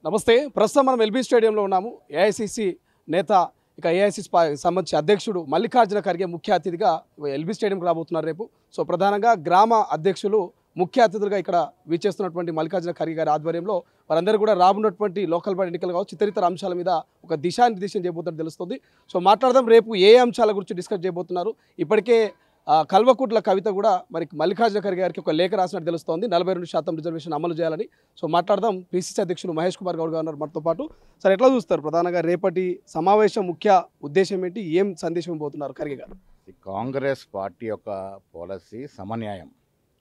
నమస్తే. ప్రస్తుతం మనం ఎల్బీ స్టేడియంలో ఉన్నాము. ఏఐసిసి నేత ఇక ఏఐసిసి సంబంధించి అధ్యక్షుడు మల్లికార్జున ఖర్గే ముఖ్య అతిథిగా ఎల్బీ స్టేడియంకి రాబోతున్నారు రేపు. సో ప్రధానంగా గ్రామ అధ్యక్షులు ముఖ్య అతిథులుగా ఇక్కడ వీచేస్తున్నటువంటి మల్లికార్జున ఖర్గే గారి ఆధ్వర్యంలో వారందరూ కూడా రాబోన్నటువంటి లోకల్ బాడీ ఎన్నికలు కావచ్చు ఇతరితర అంశాల మీద ఒక దిశానిర్దేశం చేయబోతున్నట్టు తెలుస్తుంది. సో మాట్లాడదాం రేపు ఏ అంశాల గురించి డిస్కస్ చేయబోతున్నారు. ఇప్పటికే కల్వకుట్ల కవిత కూడా మరి మల్లికార్జున ఖర్గే గారికి ఒక లేఖ రాసినట్టు తెలుస్తోంది 42% రిజర్వేషన్ అమలు చేయాలని. సో మాట్లాడదాం. పిసిసి అధ్యక్షులు మహేష్ కుమార్ గౌడ్ గారు ఉన్నారు మనతో పాటు. సార్ ఎట్లా చూస్తారు ప్రధానంగా రేపటి సమావేశం ముఖ్య ఉద్దేశం ఏంటి, ఏం సందేశం ఇవ్వబోతున్నారు ఖర్గే గారు? కాంగ్రెస్ పార్టీ యొక్క పాలసీ సమన్యాయం.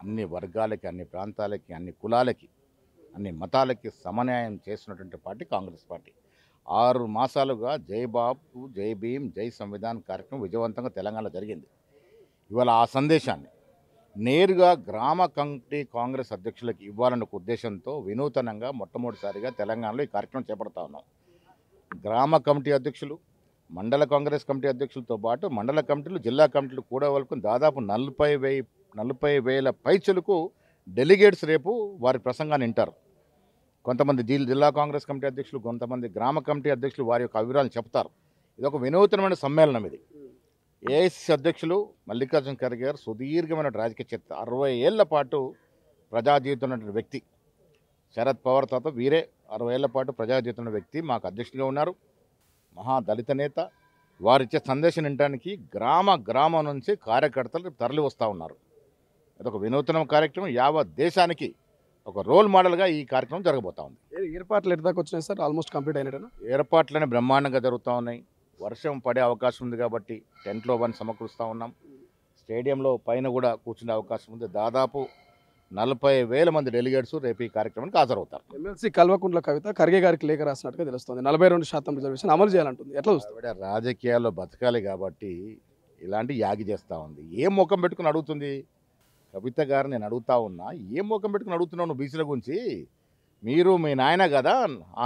అన్ని వర్గాలకి, అన్ని ప్రాంతాలకి, అన్ని కులాలకి, అన్ని మతాలకి సమన్యాయం చేస్తున్నటువంటి పార్టీ కాంగ్రెస్ పార్టీ. 6 మాసాలుగా జై బాపు, జై భీమ్, జై సంవిధాన్ కార్యక్రమం విజయవంతంగా తెలంగాణలో జరిగింది. ఇవాళ ఆ సందేశాన్ని నేరుగా గ్రామ కమిటీ కాంగ్రెస్ అధ్యక్షులకు ఇవ్వాలన్న ఉద్దేశంతో వినూతనంగా మొట్టమొదటిసారిగా తెలంగాణలో ఈ కార్యక్రమం చేపడతా ఉన్నాం. గ్రామ కమిటీ అధ్యక్షులు, మండల కాంగ్రెస్ కమిటీ అధ్యక్షులతో పాటు మండల కమిటీలు, జిల్లా కమిటీలు కూడా వరకు దాదాపు 40,000 పైచులకు డెలిగేట్స్ రేపు వారి ప్రసంగాన్ని వింటారు. కొంతమంది జిల్లా కాంగ్రెస్ కమిటీ అధ్యక్షులు, కొంతమంది గ్రామ కమిటీ అధ్యక్షులు వారి యొక్క అభిప్రాయాలు చెప్తారు. ఇది ఒక వినూతనమైన సమ్మేళనం. ఇది ఏఐసిసి అధ్యక్షులు మల్లికార్జున ఖర్గే గారు సుదీర్ఘమైన రాజకీయ చరిత్ర, 60 ఏళ్ల పాటు ప్రజా జీవితం ఉన్నటువంటి వ్యక్తి. శరద్ పవార్ తర్వాత వీరే 60 ఏళ్ల పాటు ప్రజా జీవితం ఉన్న వ్యక్తి మాకు అధ్యక్షుడిగా ఉన్నారు. మహాదళిత నేత. వారిచ్చే సందేశం వినడానికి గ్రామం నుంచి కార్యకర్తలు తరలి వస్తూ ఉన్నారు. అదొక వినూత్న కార్యక్రమం. యావత్ దేశానికి ఒక రోల్ మోడల్గా ఈ కార్యక్రమం జరగబోతా ఉంది. ఏర్పాట్లు ఎటు దాకా వచ్చినాయి సార్? ఆల్మోస్ట్ కంప్లీట్ అయినట్టేనా? ఏర్పాట్లనే బ్రహ్మాండంగా జరుగుతూ ఉన్నాయి. వర్షం పడే అవకాశం ఉంది కాబట్టి టెంట్లో వన్ సమకూరుస్తూ ఉన్నాం. స్టేడియంలో పైన కూడా కూర్చునే అవకాశం ఉంది. దాదాపు 40,000 మంది డెలిగేట్స్ రేపు ఈ కార్యక్రమానికి హాజరవుతారు. ఎమ్మెల్సీ కల్వకుంట్ల కవిత ఖర్గే గారికి లేఖ రాసినట్టుగా తెలుస్తుంది. 42% రిజర్వేషన్ అమలు చేయాలంటుంది. ఎట్లా చూస్తారు? ఆవిడ రాజకీయాల్లో బతకాలి కాబట్టి ఇలాంటి యాగి చేస్తూ ఉంది. ఏం ముఖం పెట్టుకుని అడుగుతుంది కవిత గారు? నేను అడుగుతా ఉన్నా, ఏం ముఖం పెట్టుకుని అడుగుతున్నావు నువ్వు బీసీల గురించి? మీరు మీ నాయన కదా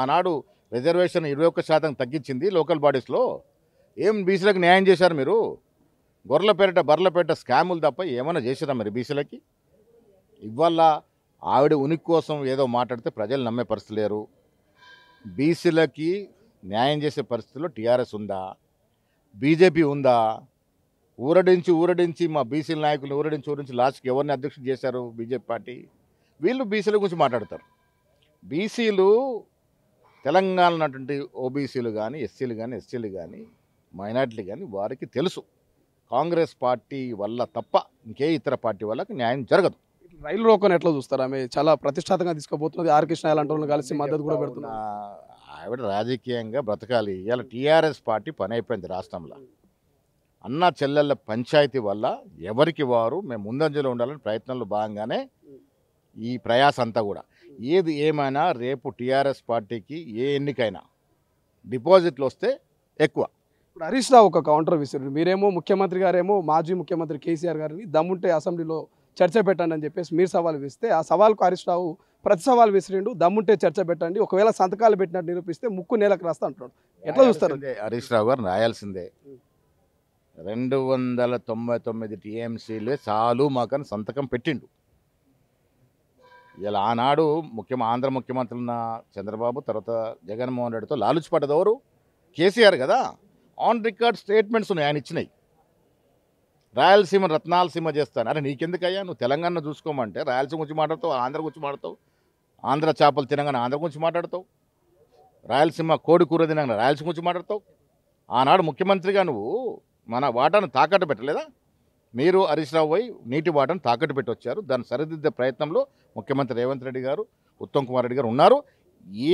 ఆనాడు రిజర్వేషన్ 21% తగ్గించింది లోకల్ బాడీస్లో. ఏం బీసీలకు న్యాయం చేశారు మీరు? బర్లపేట స్కాములు తప్ప ఏమైనా చేశారా మరి బీసీలకి? ఇవాళ ఆవిడ ఉనికి కోసం ఏదో మాట్లాడితే ప్రజలు నమ్మే పరిస్థితి లేరు. బీసీలకి న్యాయం చేసే పరిస్థితిలో టీఆర్ఎస్ ఉందా, బీజేపీ ఉందా? ఊరడించి మా బీసీల నాయకులు ఊరడించి లాస్ట్కి ఎవరిని అధ్యక్షుడు చేశారు? BJP party. వీళ్ళు బీసీల గురించి మాట్లాడతారు. బీసీలు తెలంగాణ ఉన్నటువంటి ఓబీసీలు కానీ, ఎస్సీలు కానీ, ఎస్టీలు కానీ, మైనార్టీలు కానీ వారికి తెలుసు కాంగ్రెస్ పార్టీ వల్ల తప్ప ఇంకే ఇతర పార్టీ వాళ్ళకి న్యాయం జరగదు. రైలు రోకోని ఎట్లా చూస్తారు? ఆమె చాలా ప్రతిష్టాత్మకంగా తీసుకుపోతున్నది. ఆర్ కృష్ణ లాంటి వాళ్ళని కలిసి మద్దతు కూడా పెడుతున్నారు. ఆవిడ రాజకీయంగా బ్రతకాలి. ఇవాళ టీఆర్ఎస్ పార్టీ పని అయిపోయింది రాష్ట్రంలో. అన్న చెల్లెళ్ళ పంచాయతీ వల్ల ఎవరికి వారు మేము ముందంజలో ఉండాలని ప్రయత్నంలో భాగంగానే ఈ ప్రయాస అంతా కూడా. ఏది ఏమైనా రేపు టీఆర్ఎస్ పార్టీకి ఏ ఎన్నికైనా డిపాజిట్లు వస్తే ఎక్కువ. ఇప్పుడు హరీష్ రావు ఒక కౌంటర్ విసిరు. మీరేమో ముఖ్యమంత్రి గారేమో మాజీ ముఖ్యమంత్రి కేసీఆర్ గారిని దమ్ముంటే అసెంబ్లీలో చర్చ పెట్టండి అని చెప్పేసి మీరు సవాల్ వేస్తే ఆ సవాల్కు హరీష్ రావు ప్రతి సవాల్ విసిరిండు. దమ్ముంటే చర్చ పెట్టండి, ఒకవేళ సంతకాలు పెట్టినట్టు నిరూపిస్తే ముక్కు నేలకు రాస్తా అంటున్నాడు. ఎట్లా చూస్తారు? హరీష్ రావు గారు రాయాల్సిందే. 299 టీఎంసీలే చాలు మాకని సంతకం పెట్టిండు. ఇలా ఆనాడు ఆంధ్ర ముఖ్యమంత్రి ఉన్న చంద్రబాబు తర్వాత జగన్మోహన్ రెడ్డితో లాలుచిపడ్డది ఎవరు? కేసీఆర్ కదా. ఆన్ రికార్డ్ స్టేట్మెంట్స్ ఉన్నాయి ఆయన ఇచ్చినాయి. రాయలసీమ రత్నాలసీమ చేస్తాను. అరే నీకెందుకయ్యా? నువ్వు తెలంగాణ చూసుకోమంటే రాయలసీమ గురించి మాట్లాడతావు, ఆంధ్ర గురించి మాట్లాడతావు. ఆంధ్ర చేపలు తినగానే ఆంధ్ర గురించి మాట్లాడతావు. రాయలసీమ కోడి కూర తినగానే రాయలసీమ గురించి మాట్లాడతావు. ఆనాడు ముఖ్యమంత్రిగా నువ్వు మన వాటాను తాకట్టు పెట్టలేదా? మీరు హరీష్ రావు పోయి నీటి వాటాను తాకట్టు పెట్టి వచ్చారు. దాన్ని సరిదిద్దే ప్రయత్నంలో ముఖ్యమంత్రి రేవంత్ రెడ్డి గారు, ఉత్తమ్ కుమార్ రెడ్డి గారు ఉన్నారు.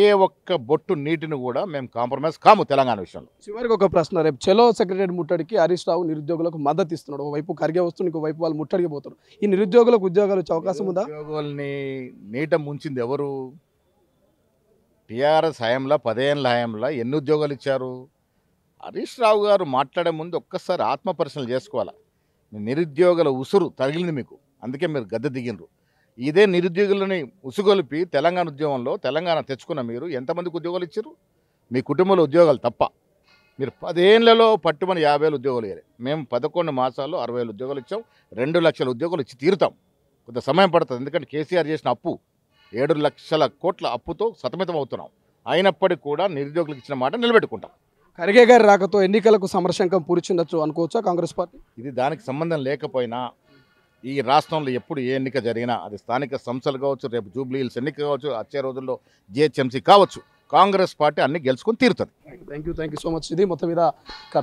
ఏ ఒక్క బొట్టు నీటిని కూడా మేము కాంప్రమైజ్ కాము తెలంగాణ విషయంలో. చివరికి ఒక ప్రశ్న. రేపు చలో సెక్రటరీ ముట్టడికి హరీష్ రావు నిరుద్యోగులకు మద్దతు ఇస్తున్నాడు. ఒకవైపు ఖర్గే వస్తుంది, ఇంకోవైపు వాళ్ళు ముట్టడికి పోతారు. ఈ నిరుద్యోగులకు ఉద్యోగాలు వచ్చే అవకాశం ఉందా? ఉద్యోగుల్ని నీట ముంచింది ఎవరు? టీఆర్ఎస్ హయాంలో 10 ఏళ్ళ హయాంలో ఎన్ని ఉద్యోగాలు ఇచ్చారు? హరీష్ రావు గారు మాట్లాడే ముందు ఒక్కసారి ఆత్మపరిశీలన చేసుకోవాలి. నిరుద్యోగుల ఉసురు తగిలింది మీకు, అందుకే మీరు గద్దె దిగినరు. ఇదే నిరుద్యోగులని ఉసుగొలిపి తెలంగాణ ఉద్యమంలో తెలంగాణ తెచ్చుకున్న మీరు ఎంతమందికి ఉద్యోగాలు ఇచ్చారు? మీ కుటుంబంలో ఉద్యోగాలు తప్ప. మీరు 10 ఏళ్లలో పట్టుమని 50,000 ఉద్యోగాలు ఇవ్వరు. మేము 11 మాసాల్లో 60,000 ఉద్యోగాలు ఇచ్చాం. 2 లక్షల ఉద్యోగాలు ఇచ్చి తీరుతాం. కొంత సమయం పడుతుంది. ఎందుకంటే కేసీఆర్ చేసిన అప్పు 7 లక్షల కోట్ల అప్పుతో సతమతం అవుతున్నాం. అయినప్పటికీ కూడా నిరుద్యోగులకు ఇచ్చిన మాట నిలబెట్టుకుంటాం. ఖర్గే గారి రాకతో ఎన్నికలకు సమరశంకం పూరిచుండొచ్చు అనుకోవచ్చా కాంగ్రెస్ పార్టీ? ఇది దానికి సంబంధం లేకపోయినా ఈ రాష్ట్రంలో ఎప్పుడు ఏ ఎన్నిక జరిగినా అది స్థానిక సంస్థలు కావచ్చు, రేపు జూబ్లీ హిల్స్ ఎన్నిక కావచ్చు, వచ్చే రోజుల్లో జిహెచ్ఎంసీ కావచ్చు, కాంగ్రెస్ పార్టీ అన్ని గెలుచుకొని తీరుతుంది. Thank you so much. ఇది మొత్తం మీద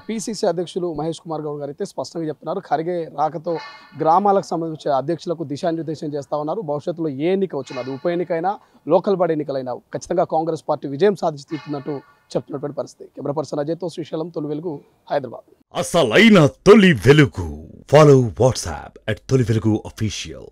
పిసిసి అధ్యక్షులు మహేష్ కుమార్ గౌడ్ గారు అయితే స్పష్టంగా చెప్తున్నారు. ఖర్గే రాకతో గ్రామాలకు సంబంధించిన అధ్యక్షులకు దిశానిర్దేశం చేస్తా ఉన్నారు. భవిష్యత్తులో ఏ ఎన్నిక వచ్చినా, అది ఉప ఎన్నికైనా లోకల్ బాడీ ఎన్నికలైనా ఖచ్చితంగా కాంగ్రెస్ పార్టీ విజయం సాధించి తీరుతున్నట్టు చెప్తున్నటువంటి పరిస్థితి. కెమెరా పర్సన్ అజయ్తో శ్రీశైలం, తొలి వెలుగు, హైదరాబాద్. అసలైన తొలి వెలుగు. ఫాలో వాట్సాప్ @తొలి వెలుగు official.